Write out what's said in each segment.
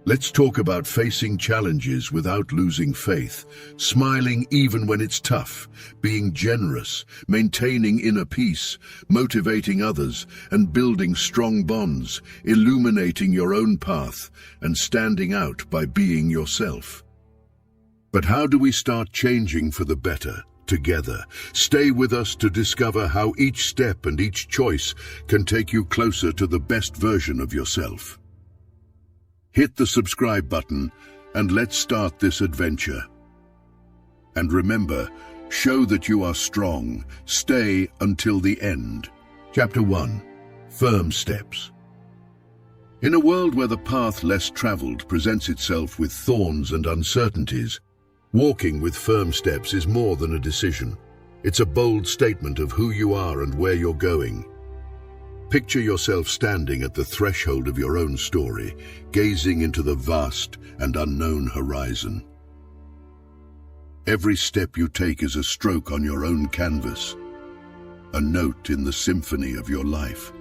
Let's talk about facing challenges without losing faith, smiling even when it's tough, being generous, maintaining inner peace, motivating others, and building strong bonds, illuminating your own path, and standing out by being yourself. But how do we start changing for the better, together? Stay with us to discover how each step and each choice can take you closer to the best version of yourself. Hit the subscribe button and let's start this adventure. And remember, show that you are strong. Stay until the end. Chapter 1. Firm Steps. In a world where the path less traveled presents itself with thorns and uncertainties, walking with firm steps is more than a decision. It's a bold statement of who you are and where you're going. Picture yourself standing at the threshold of your own story, gazing into the vast and unknown horizon. Every step you take is a stroke on your own canvas, a note in the symphony of your life.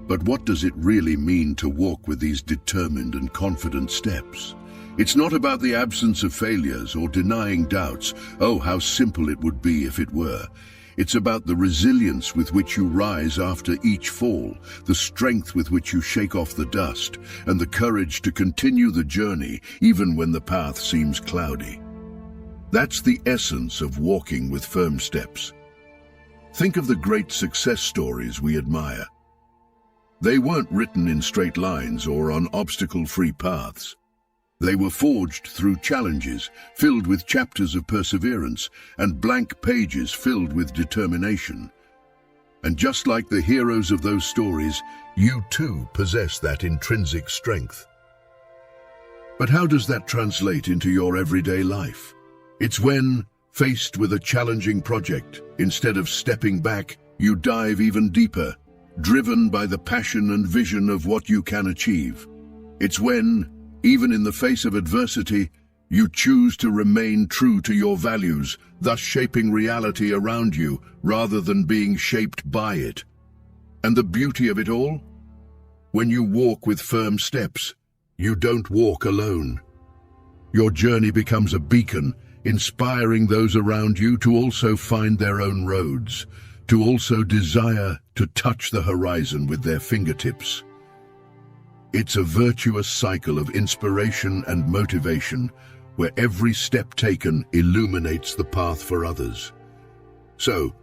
But what does it really mean to walk with these determined and confident steps? It's not about the absence of failures or denying doubts. Oh, how simple it would be if it were. It's about the resilience with which you rise after each fall, the strength with which you shake off the dust, and the courage to continue the journey even when the path seems cloudy. That's the essence of walking with firm steps. Think of the great success stories we admire. They weren't written in straight lines or on obstacle-free paths. They were forged through challenges, filled with chapters of perseverance, and blank pages filled with determination. And just like the heroes of those stories, you too possess that intrinsic strength. But how does that translate into your everyday life? It's when, faced with a challenging project, instead of stepping back, you dive even deeper, driven by the passion and vision of what you can achieve. It's when, even in the face of adversity, you choose to remain true to your values, thus shaping reality around you rather than being shaped by it. And the beauty of it all? When you walk with firm steps, you don't walk alone. Your journey becomes a beacon, inspiring those around you to also find their own roads, to also desire to touch the horizon with their fingertips. It's a virtuous cycle of inspiration and motivation, where every step taken illuminates the path for others. So,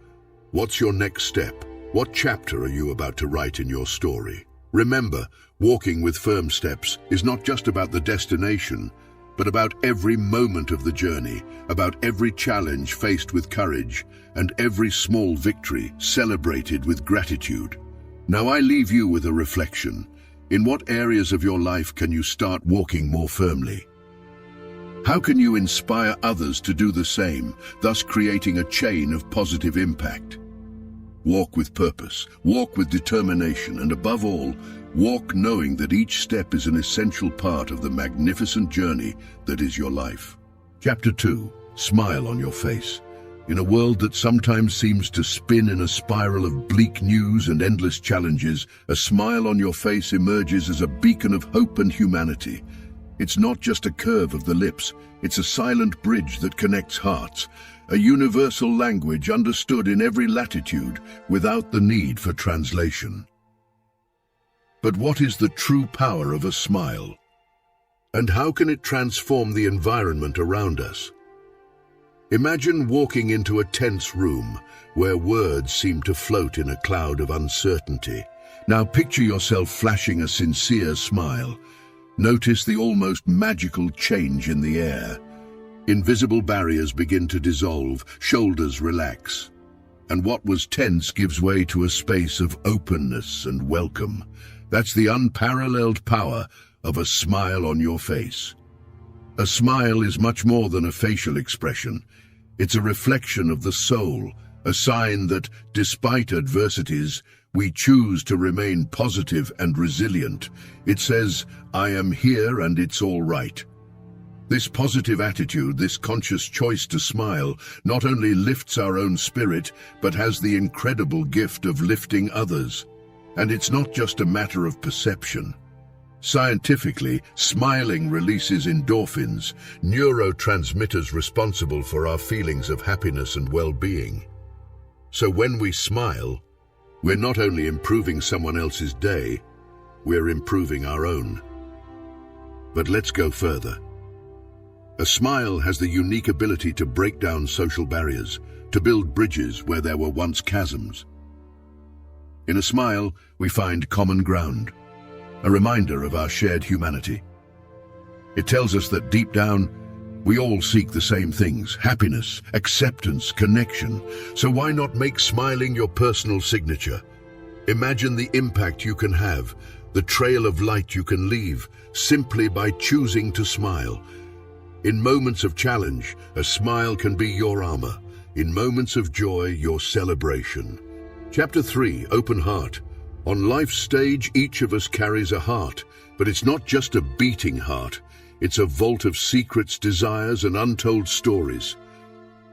what's your next step? What chapter are you about to write in your story? Remember, walking with firm steps is not just about the destination, but about every moment of the journey, about every challenge faced with courage, and every small victory celebrated with gratitude. Now I leave you with a reflection. In what areas of your life can you start walking more firmly? How can you inspire others to do the same, thus creating a chain of positive impact? Walk with purpose, walk with determination, and above all, walk knowing that each step is an essential part of the magnificent journey that is your life. Chapter 2. Smile on your face. In a world that sometimes seems to spin in a spiral of bleak news and endless challenges, a smile on your face emerges as a beacon of hope and humanity. It's not just a curve of the lips, it's a silent bridge that connects hearts, a universal language understood in every latitude without the need for translation. But what is the true power of a smile? And how can it transform the environment around us? Imagine walking into a tense room where words seem to float in a cloud of uncertainty. Now picture yourself flashing a sincere smile. Notice the almost magical change in the air. Invisible barriers begin to dissolve, shoulders relax, and what was tense gives way to a space of openness and welcome. That's the unparalleled power of a smile on your face. A smile is much more than a facial expression. It's a reflection of the soul, a sign that, despite adversities, we choose to remain positive and resilient. It says, "I am here and it's all right." This positive attitude, this conscious choice to smile, not only lifts our own spirit, but has the incredible gift of lifting others. And it's not just a matter of perception. Scientifically, smiling releases endorphins, neurotransmitters responsible for our feelings of happiness and well-being. So when we smile, we're not only improving someone else's day, we're improving our own. But let's go further. A smile has the unique ability to break down social barriers, to build bridges where there were once chasms. In a smile, we find common ground, a reminder of our shared humanity. It tells us that deep down, we all seek the same things: happiness, acceptance, connection. So why not make smiling your personal signature? Imagine the impact you can have, the trail of light you can leave, simply by choosing to smile. In moments of challenge, a smile can be your armor. In moments of joy, your celebration. Chapter 3, Open Heart. On life's stage, each of us carries a heart, but it's not just a beating heart. It's a vault of secrets, desires, and untold stories.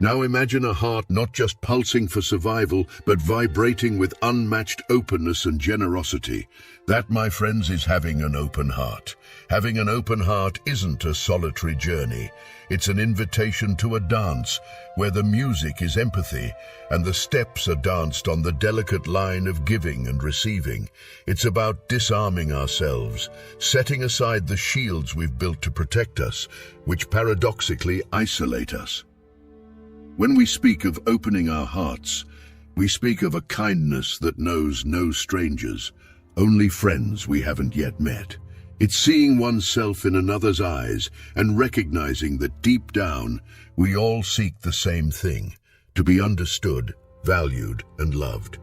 Now imagine a heart not just pulsing for survival, but vibrating with unmatched openness and generosity. That, my friends, is having an open heart. Having an open heart isn't a solitary journey. It's an invitation to a dance where the music is empathy and the steps are danced on the delicate line of giving and receiving. It's about disarming ourselves, setting aside the shields we've built to protect us, which paradoxically isolate us. When we speak of opening our hearts, we speak of a kindness that knows no strangers, only friends we haven't yet met. It's seeing oneself in another's eyes and recognizing that deep down, we all seek the same thing: to be understood, valued, and loved.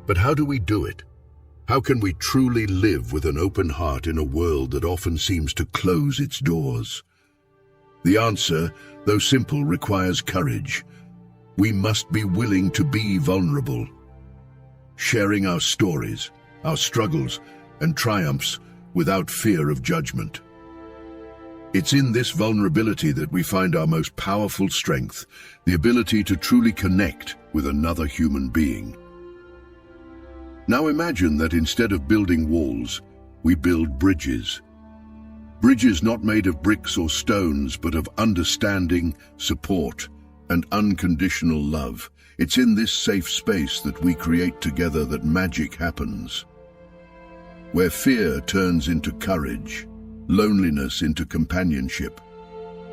But how do we do it? How can we truly live with an open heart in a world that often seems to close its doors? The answer, though simple, requires courage. We must be willing to be vulnerable, sharing our stories, our struggles, and triumphs without fear of judgment. It's in this vulnerability that we find our most powerful strength, the ability to truly connect with another human being. Now imagine that instead of building walls, we build bridges. Bridges not made of bricks or stones, but of understanding, support, and unconditional love. It's in this safe space that we create together that magic happens. Where fear turns into courage, loneliness into companionship,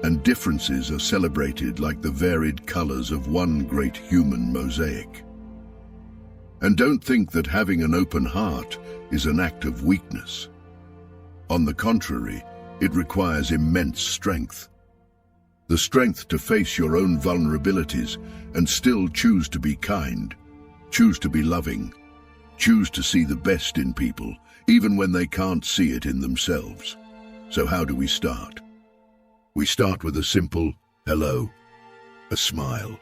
and differences are celebrated like the varied colors of one great human mosaic. And don't think that having an open heart is an act of weakness. On the contrary, it requires immense strength. The strength to face your own vulnerabilities and still choose to be kind, choose to be loving, choose to see the best in people, even when they can't see it in themselves. So how do we start? We start with a simple hello, a smile,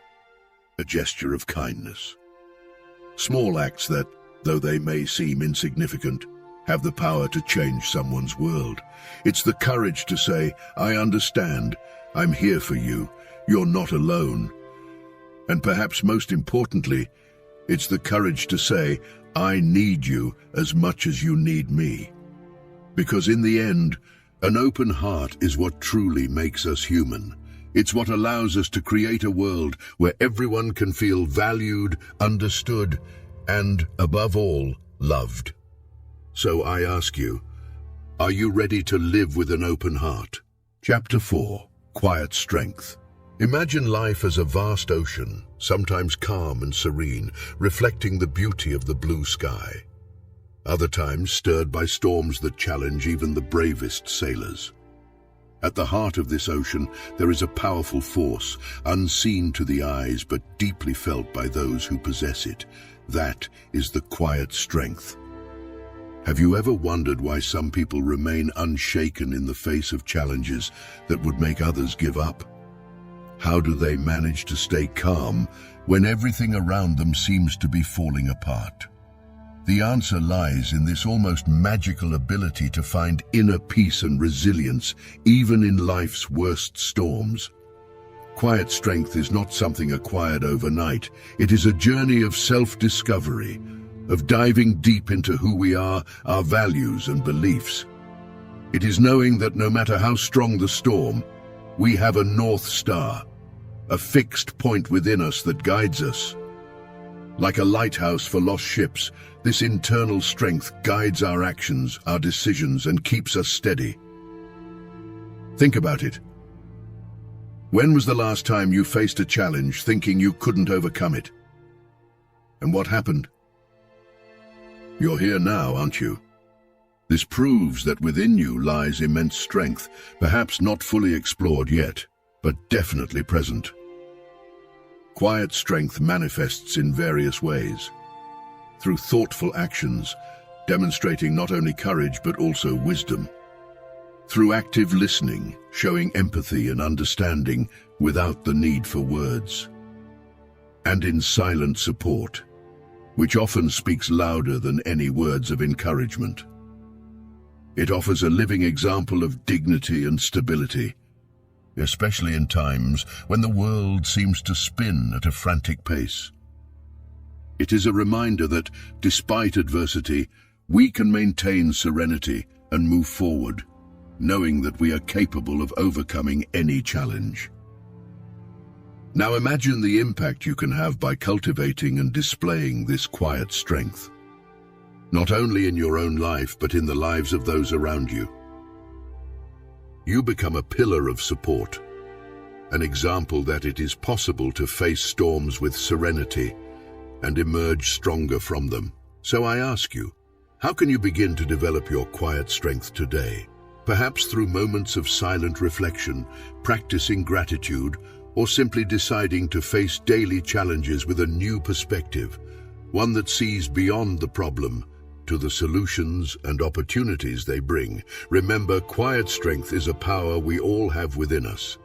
a gesture of kindness. Small acts that, though they may seem insignificant, have the power to change someone's world. It's the courage to say, I understand, I'm here for you, you're not alone. And perhaps most importantly, it's the courage to say, I need you as much as you need me. Because in the end, an open heart is what truly makes us human. It's what allows us to create a world where everyone can feel valued, understood, and, above all, loved. So I ask you, are you ready to live with an open heart? Chapter 4, Quiet Strength. Imagine life as a vast ocean, sometimes calm and serene, reflecting the beauty of the blue sky. Other times stirred by storms that challenge even the bravest sailors. At the heart of this ocean, there is a powerful force, unseen to the eyes but deeply felt by those who possess it. That is the quiet strength. Have you ever wondered why some people remain unshaken in the face of challenges that would make others give up? How do they manage to stay calm when everything around them seems to be falling apart? The answer lies in this almost magical ability to find inner peace and resilience, even in life's worst storms. Quiet strength is not something acquired overnight. It is a journey of self-discovery, of diving deep into who we are, our values and beliefs. It is knowing that no matter how strong the storm, we have a North Star, a fixed point within us that guides us. Like a lighthouse for lost ships, this internal strength guides our actions, our decisions, and keeps us steady. Think about it. When was the last time you faced a challenge thinking you couldn't overcome it? And what happened? You're here now, aren't you? This proves that within you lies immense strength, perhaps not fully explored yet, but definitely present. Quiet strength manifests in various ways. Through thoughtful actions, demonstrating not only courage but also wisdom. Through active listening, showing empathy and understanding without the need for words. And in silent support, which often speaks louder than any words of encouragement. It offers a living example of dignity and stability, especially in times when the world seems to spin at a frantic pace. It is a reminder that, despite adversity, we can maintain serenity and move forward, knowing that we are capable of overcoming any challenge. Now imagine the impact you can have by cultivating and displaying this quiet strength, not only in your own life but in the lives of those around you. You become a pillar of support, an example that it is possible to face storms with serenity and emerge stronger from them. So I ask you, how can you begin to develop your quiet strength today? Perhaps through moments of silent reflection, practicing gratitude, or simply deciding to face daily challenges with a new perspective, one that sees beyond the problem to the solutions and opportunities they bring. Remember, quiet strength is a power we all have within us.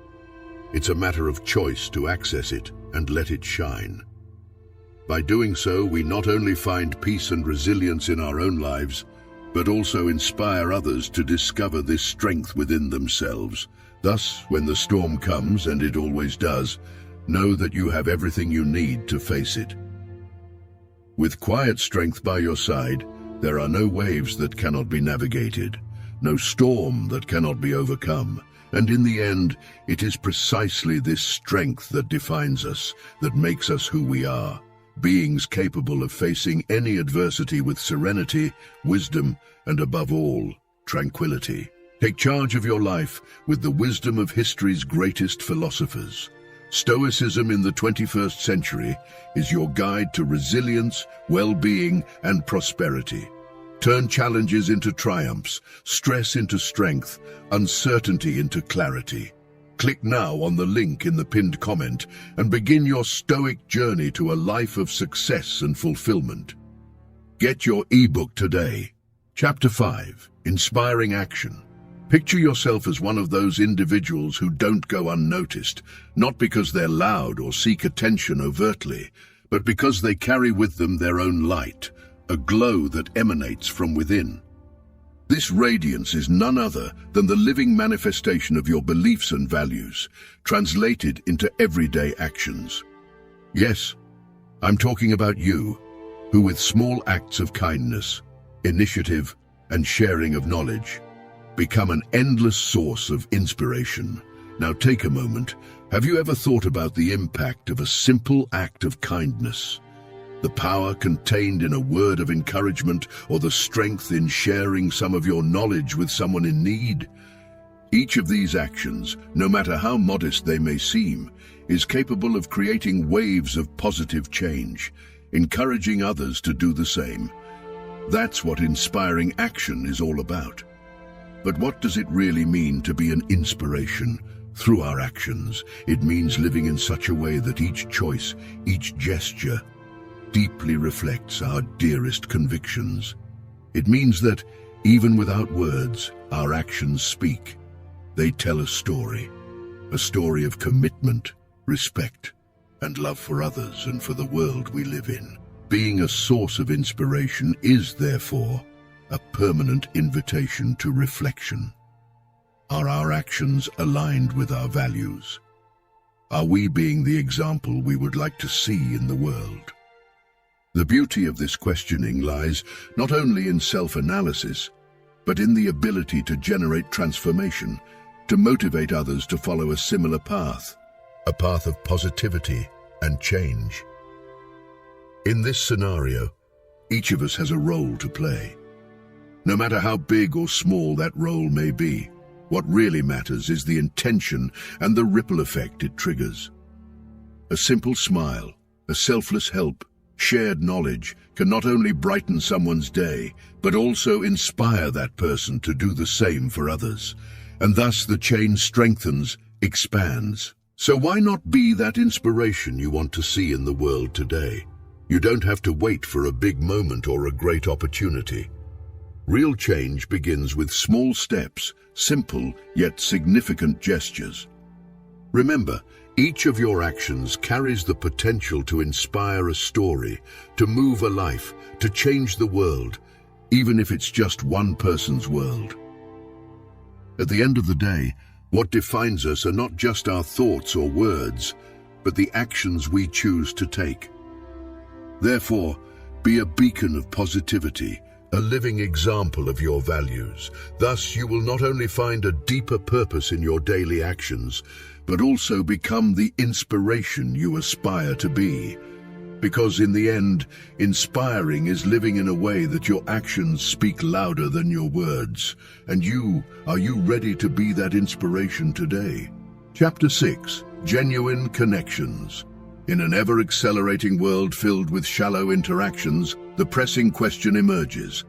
It's a matter of choice to access it and let it shine. By doing so, we not only find peace and resilience in our own lives, but also inspire others to discover this strength within themselves. Thus, when the storm comes, and it always does, know that you have everything you need to face it. With quiet strength by your side, there are no waves that cannot be navigated, no storm that cannot be overcome. And in the end, it is precisely this strength that defines us, that makes us who we are, beings capable of facing any adversity with serenity, wisdom, and above all, tranquility. Take charge of your life with the wisdom of history's greatest philosophers. Stoicism in the 21st century is your guide to resilience, well-being, and prosperity. Turn challenges into triumphs, stress into strength, uncertainty into clarity. Click now on the link in the pinned comment and begin your stoic journey to a life of success and fulfillment. Get your ebook today. Chapter 5, Inspiring Action. Picture yourself as one of those individuals who don't go unnoticed, not because they're loud or seek attention overtly, but because they carry with them their own light, a glow that emanates from within. This radiance is none other than the living manifestation of your beliefs and values, translated into everyday actions. Yes, I'm talking about you, who with small acts of kindness, initiative, and sharing of knowledge, become an endless source of inspiration. Now take a moment. Have you ever thought about the impact of a simple act of kindness? The power contained in a word of encouragement, or the strength in sharing some of your knowledge with someone in need? Each of these actions, no matter how modest they may seem, is capable of creating waves of positive change, encouraging others to do the same. That's what inspiring action is all about. But what does it really mean to be an inspiration? Through our actions, it means living in such a way that each choice, each gesture, deeply reflects our dearest convictions. It means that, even without words, our actions speak. They tell a story of commitment, respect, and love for others and for the world we live in. Being a source of inspiration is, therefore, a permanent invitation to reflection. Are our actions aligned with our values? Are we being the example we would like to see in the world? The beauty of this questioning lies not only in self-analysis, but in the ability to generate transformation, to motivate others to follow a similar path, a path of positivity and change. In this scenario, each of us has a role to play. No matter how big or small that role may be, what really matters is the intention and the ripple effect it triggers. A simple smile, a selfless help, shared knowledge can not only brighten someone's day, but also inspire that person to do the same for others. And thus the chain strengthens, expands. So why not be that inspiration you want to see in the world today? You don't have to wait for a big moment or a great opportunity. Real change begins with small steps, simple yet significant gestures. Remember, each of your actions carries the potential to inspire a story, to move a life, to change the world, even if it's just one person's world. At the end of the day, what defines us are not just our thoughts or words, but the actions we choose to take. Therefore, be a beacon of positivity, a living example of your values. Thus, you will not only find a deeper purpose in your daily actions, but also become the inspiration you aspire to be. Because in the end, inspiring is living in a way that your actions speak louder than your words. And are you ready to be that inspiration today? Chapter 6. Genuine Connections. In an ever-accelerating world filled with shallow interactions, the pressing question emerges.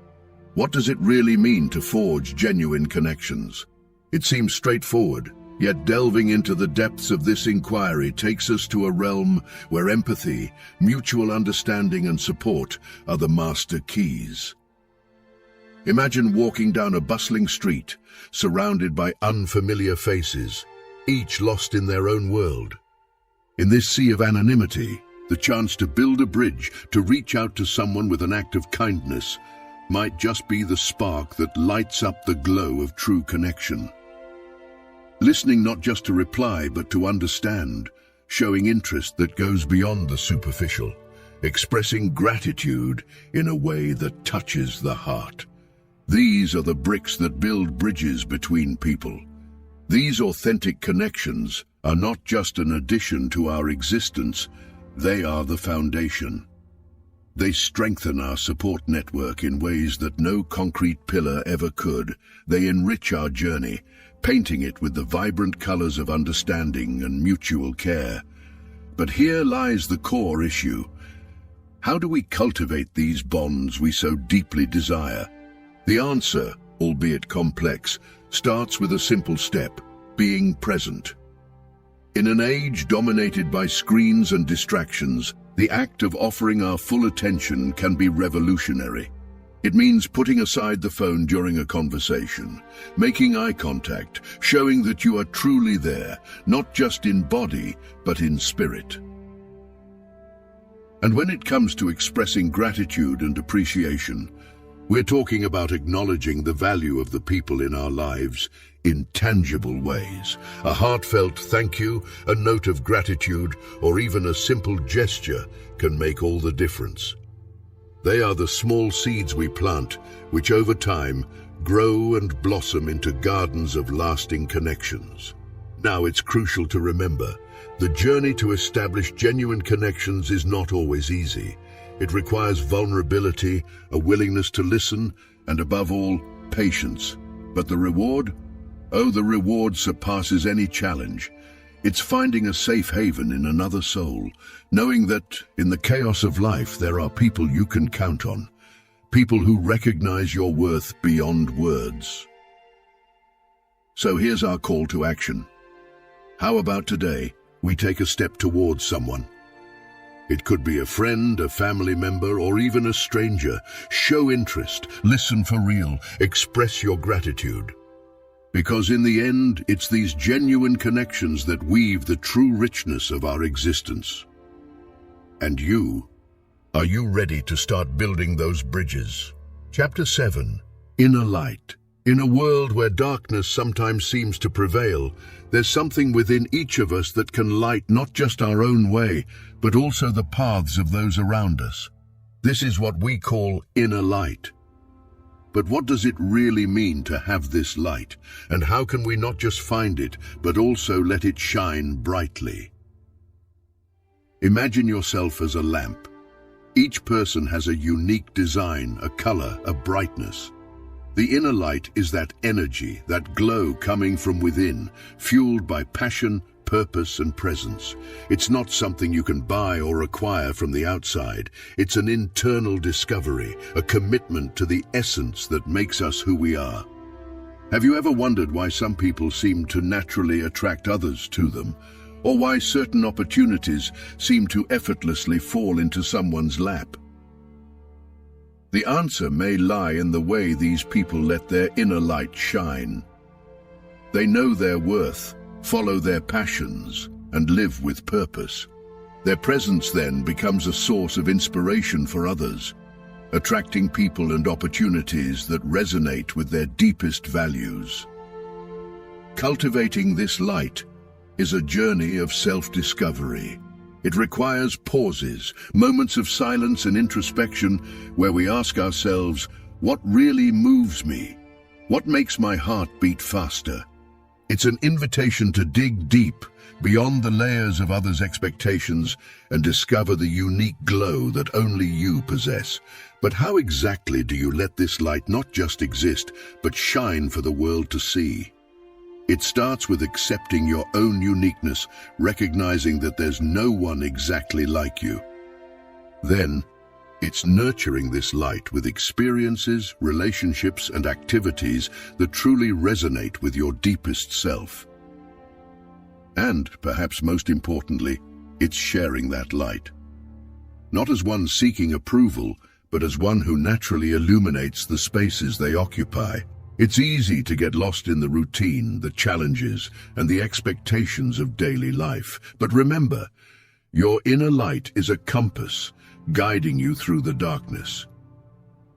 What does it really mean to forge genuine connections? It seems straightforward, yet delving into the depths of this inquiry takes us to a realm where empathy, mutual understanding and support are the master keys. Imagine walking down a bustling street, surrounded by unfamiliar faces, each lost in their own world. In this sea of anonymity, the chance to build a bridge, to reach out to someone with an act of kindness, might just be the spark that lights up the glow of true connection. Listening not just to reply, but to understand, showing interest that goes beyond the superficial, expressing gratitude in a way that touches the heart. These are the bricks that build bridges between people. These authentic connections are not just an addition to our existence, they are the foundation. They strengthen our support network in ways that no concrete pillar ever could. They enrich our journey, painting it with the vibrant colors of understanding and mutual care. But here lies the core issue. How do we cultivate these bonds we so deeply desire? The answer, albeit complex, starts with a simple step: being present. In an age dominated by screens and distractions, the act of offering our full attention can be revolutionary. It means putting aside the phone during a conversation, making eye contact, showing that you are truly there, not just in body, but in spirit. And when it comes to expressing gratitude and appreciation, we're talking about acknowledging the value of the people in our lives in tangible ways. A heartfelt thank you, a note of gratitude, or even a simple gesture can make all the difference. They are the small seeds we plant, which over time grow and blossom into gardens of lasting connections. Now it's crucial to remember, the journey to establish genuine connections is not always easy. It requires vulnerability, a willingness to listen, and above all, patience. But the reward? Oh, the reward surpasses any challenge. It's finding a safe haven in another soul, knowing that in the chaos of life there are people you can count on, people who recognize your worth beyond words. So here's our call to action. How about today we take a step towards someone? It could be a friend, a family member, or even a stranger. Show interest, listen for real, express your gratitude. Because in the end, it's these genuine connections that weave the true richness of our existence. And are you ready to start building those bridges? Chapter 7. Inner Light. In a world where darkness sometimes seems to prevail, there's something within each of us that can light not just our own way, but also the paths of those around us. This is what we call inner light. But what does it really mean to have this light? And how can we not just find it, but also let it shine brightly? Imagine yourself as a lamp. Each person has a unique design, a color, a brightness. The inner light is that energy, that glow coming from within, fueled by passion, purpose, and presence. It's not something you can buy or acquire from the outside. It's an internal discovery, a commitment to the essence that makes us who we are. Have you ever wondered why some people seem to naturally attract others to them? Or why certain opportunities seem to effortlessly fall into someone's lap? The answer may lie in the way these people let their inner light shine. They know their worth, follow their passions, and live with purpose. Their presence then becomes a source of inspiration for others, attracting people and opportunities that resonate with their deepest values. Cultivating this light is a journey of self-discovery. It requires pauses, moments of silence and introspection where we ask ourselves, what really moves me? What makes my heart beat faster? It's an invitation to dig deep, beyond the layers of others' expectations, and discover the unique glow that only you possess. But how exactly do you let this light not just exist, but shine for the world to see? It starts with accepting your own uniqueness, recognizing that there's no one exactly like you. Then, it's nurturing this light with experiences, relationships, and activities that truly resonate with your deepest self. And, perhaps most importantly, it's sharing that light. Not as one seeking approval, but as one who naturally illuminates the spaces they occupy. It's easy to get lost in the routine, the challenges, and the expectations of daily life. But remember, your inner light is a compass, guiding you through the darkness.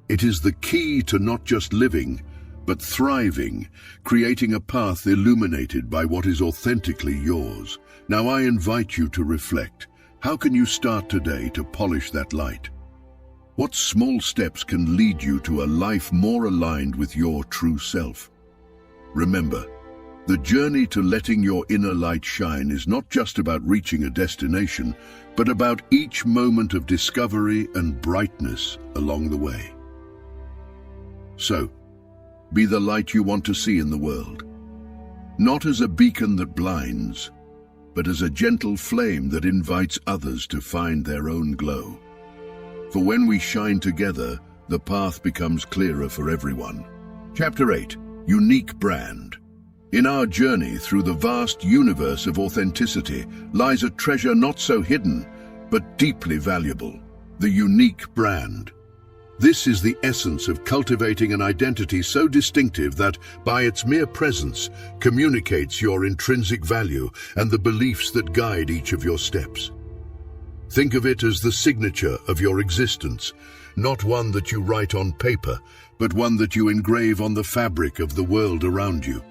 It is the key to not just living, but thriving, creating a path illuminated by what is authentically yours. Now I invite you to reflect. How can you start today to polish that light? What small steps can lead you to a life more aligned with your true self? Remember, the journey to letting your inner light shine is not just about reaching a destination, but about each moment of discovery and brightness along the way. So, be the light you want to see in the world, not as a beacon that blinds, but as a gentle flame that invites others to find their own glow. For when we shine together, the path becomes clearer for everyone. Chapter 8. Unique Brand. In our journey through the vast universe of authenticity lies a treasure not so hidden, but deeply valuable: the unique brand. This is the essence of cultivating an identity so distinctive that, by its mere presence, communicates your intrinsic value and the beliefs that guide each of your steps. Think of it as the signature of your existence, not one that you write on paper, but one that you engrave on the fabric of the world around you.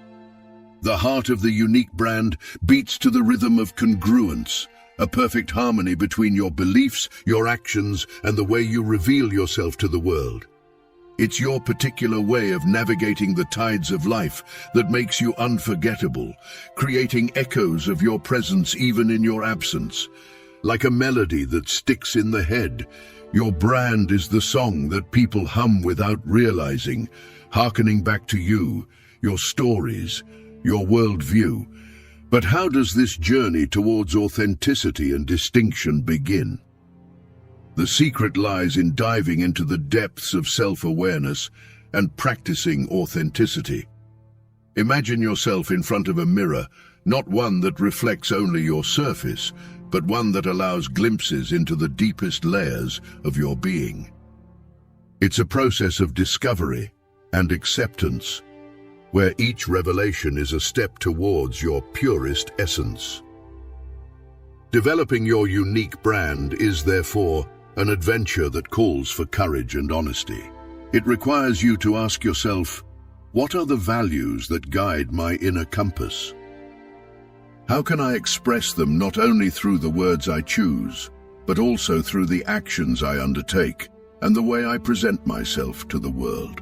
The heart of the unique brand beats to the rhythm of congruence, a perfect harmony between your beliefs, your actions, and the way you reveal yourself to the world. It's your particular way of navigating the tides of life that makes you unforgettable, creating echoes of your presence even in your absence. Like a melody that sticks in the head, your brand is the song that people hum without realizing, hearkening back to you, your stories, your worldview. But how does this journey towards authenticity and distinction begin? The secret lies in diving into the depths of self-awareness and practicing authenticity. Imagine yourself in front of a mirror, not one that reflects only your surface, but one that allows glimpses into the deepest layers of your being. It's a process of discovery and acceptance, where each revelation is a step towards your purest essence. Developing your unique brand is, therefore, an adventure that calls for courage and honesty. It requires you to ask yourself, what are the values that guide my inner compass? How can I express them not only through the words I choose, but also through the actions I undertake and the way I present myself to the world?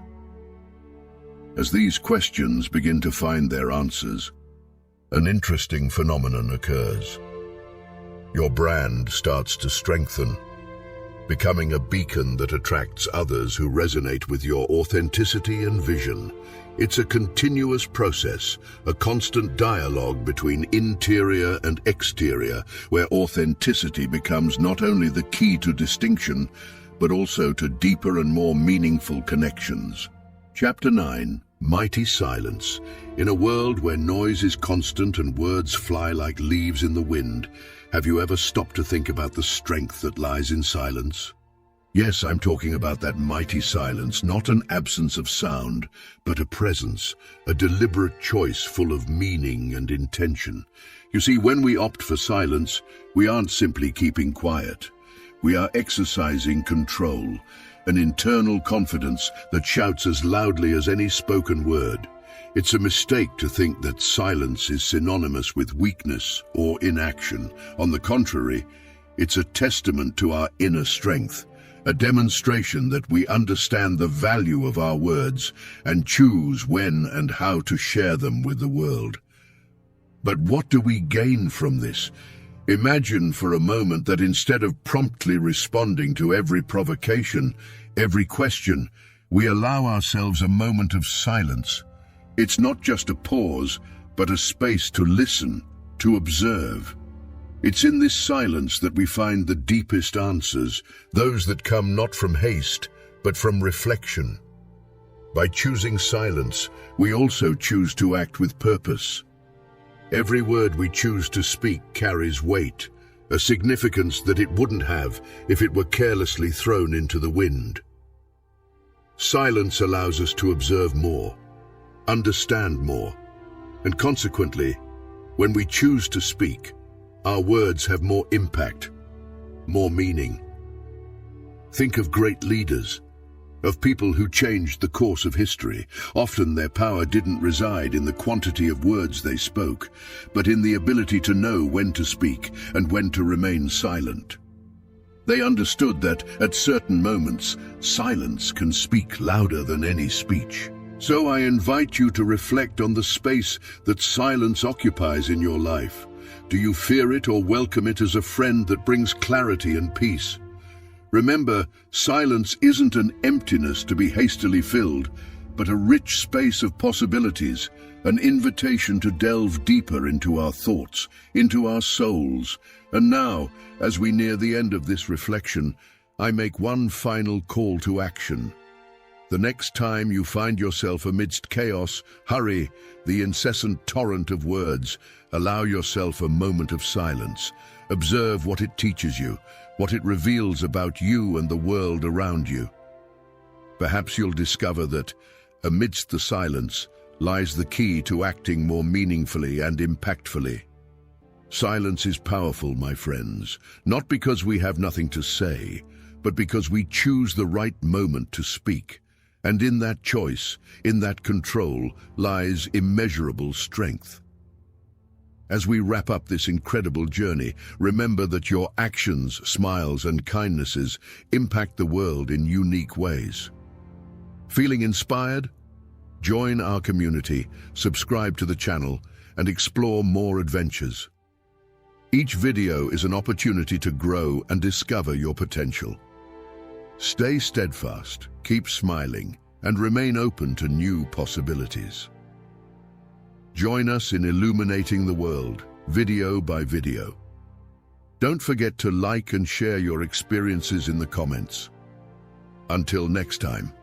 As these questions begin to find their answers, an interesting phenomenon occurs. Your brand starts to strengthen, becoming a beacon that attracts others who resonate with your authenticity and vision. It's a continuous process, a constant dialogue between interior and exterior, where authenticity becomes not only the key to distinction, but also to deeper and more meaningful connections. Chapter 9. Mighty Silence. In a world where noise is constant and words fly like leaves in the wind, have you ever stopped to think about the strength that lies in silence? Yes, I'm talking about that mighty silence, not an absence of sound, but a presence, a deliberate choice full of meaning and intention. You see, when we opt for silence, we aren't simply keeping quiet. We are exercising control, an internal confidence that shouts as loudly as any spoken word. It's a mistake to think that silence is synonymous with weakness or inaction. On the contrary, it's a testament to our inner strength, a demonstration that we understand the value of our words and choose when and how to share them with the world. But what do we gain from this? Imagine for a moment that instead of promptly responding to every provocation, every question, we allow ourselves a moment of silence. It's not just a pause, but a space to listen, to observe. It's in this silence that we find the deepest answers, those that come not from haste, but from reflection. By choosing silence, we also choose to act with purpose. Every word we choose to speak carries weight, a significance that it wouldn't have if it were carelessly thrown into the wind. Silence allows us to observe more, understand more, and consequently, when we choose to speak, our words have more impact, more meaning. Think of great leaders, of people who changed the course of history. Often their power didn't reside in the quantity of words they spoke, but in the ability to know when to speak and when to remain silent. They understood that, at certain moments, silence can speak louder than any speech. So I invite you to reflect on the space that silence occupies in your life. Do you fear it or welcome it as a friend that brings clarity and peace? Remember, silence isn't an emptiness to be hastily filled, but a rich space of possibilities, an invitation to delve deeper into our thoughts, into our souls. And now, as we near the end of this reflection, I make one final call to action. The next time you find yourself amidst chaos, hurry, the incessant torrent of words, allow yourself a moment of silence. Observe what it teaches you, what it reveals about you and the world around you. Perhaps you'll discover that, amidst the silence, lies the key to acting more meaningfully and impactfully. Silence is powerful, my friends, not because we have nothing to say, but because we choose the right moment to speak. And in that choice, in that control, lies immeasurable strength. As we wrap up this incredible journey, remember that your actions, smiles, and kindnesses impact the world in unique ways. Feeling inspired? Join our community, subscribe to the channel, and explore more adventures. Each video is an opportunity to grow and discover your potential. Stay steadfast, keep smiling, and remain open to new possibilities. Join us in illuminating the world, video by video. Don't forget to like and share your experiences in the comments. Until next time.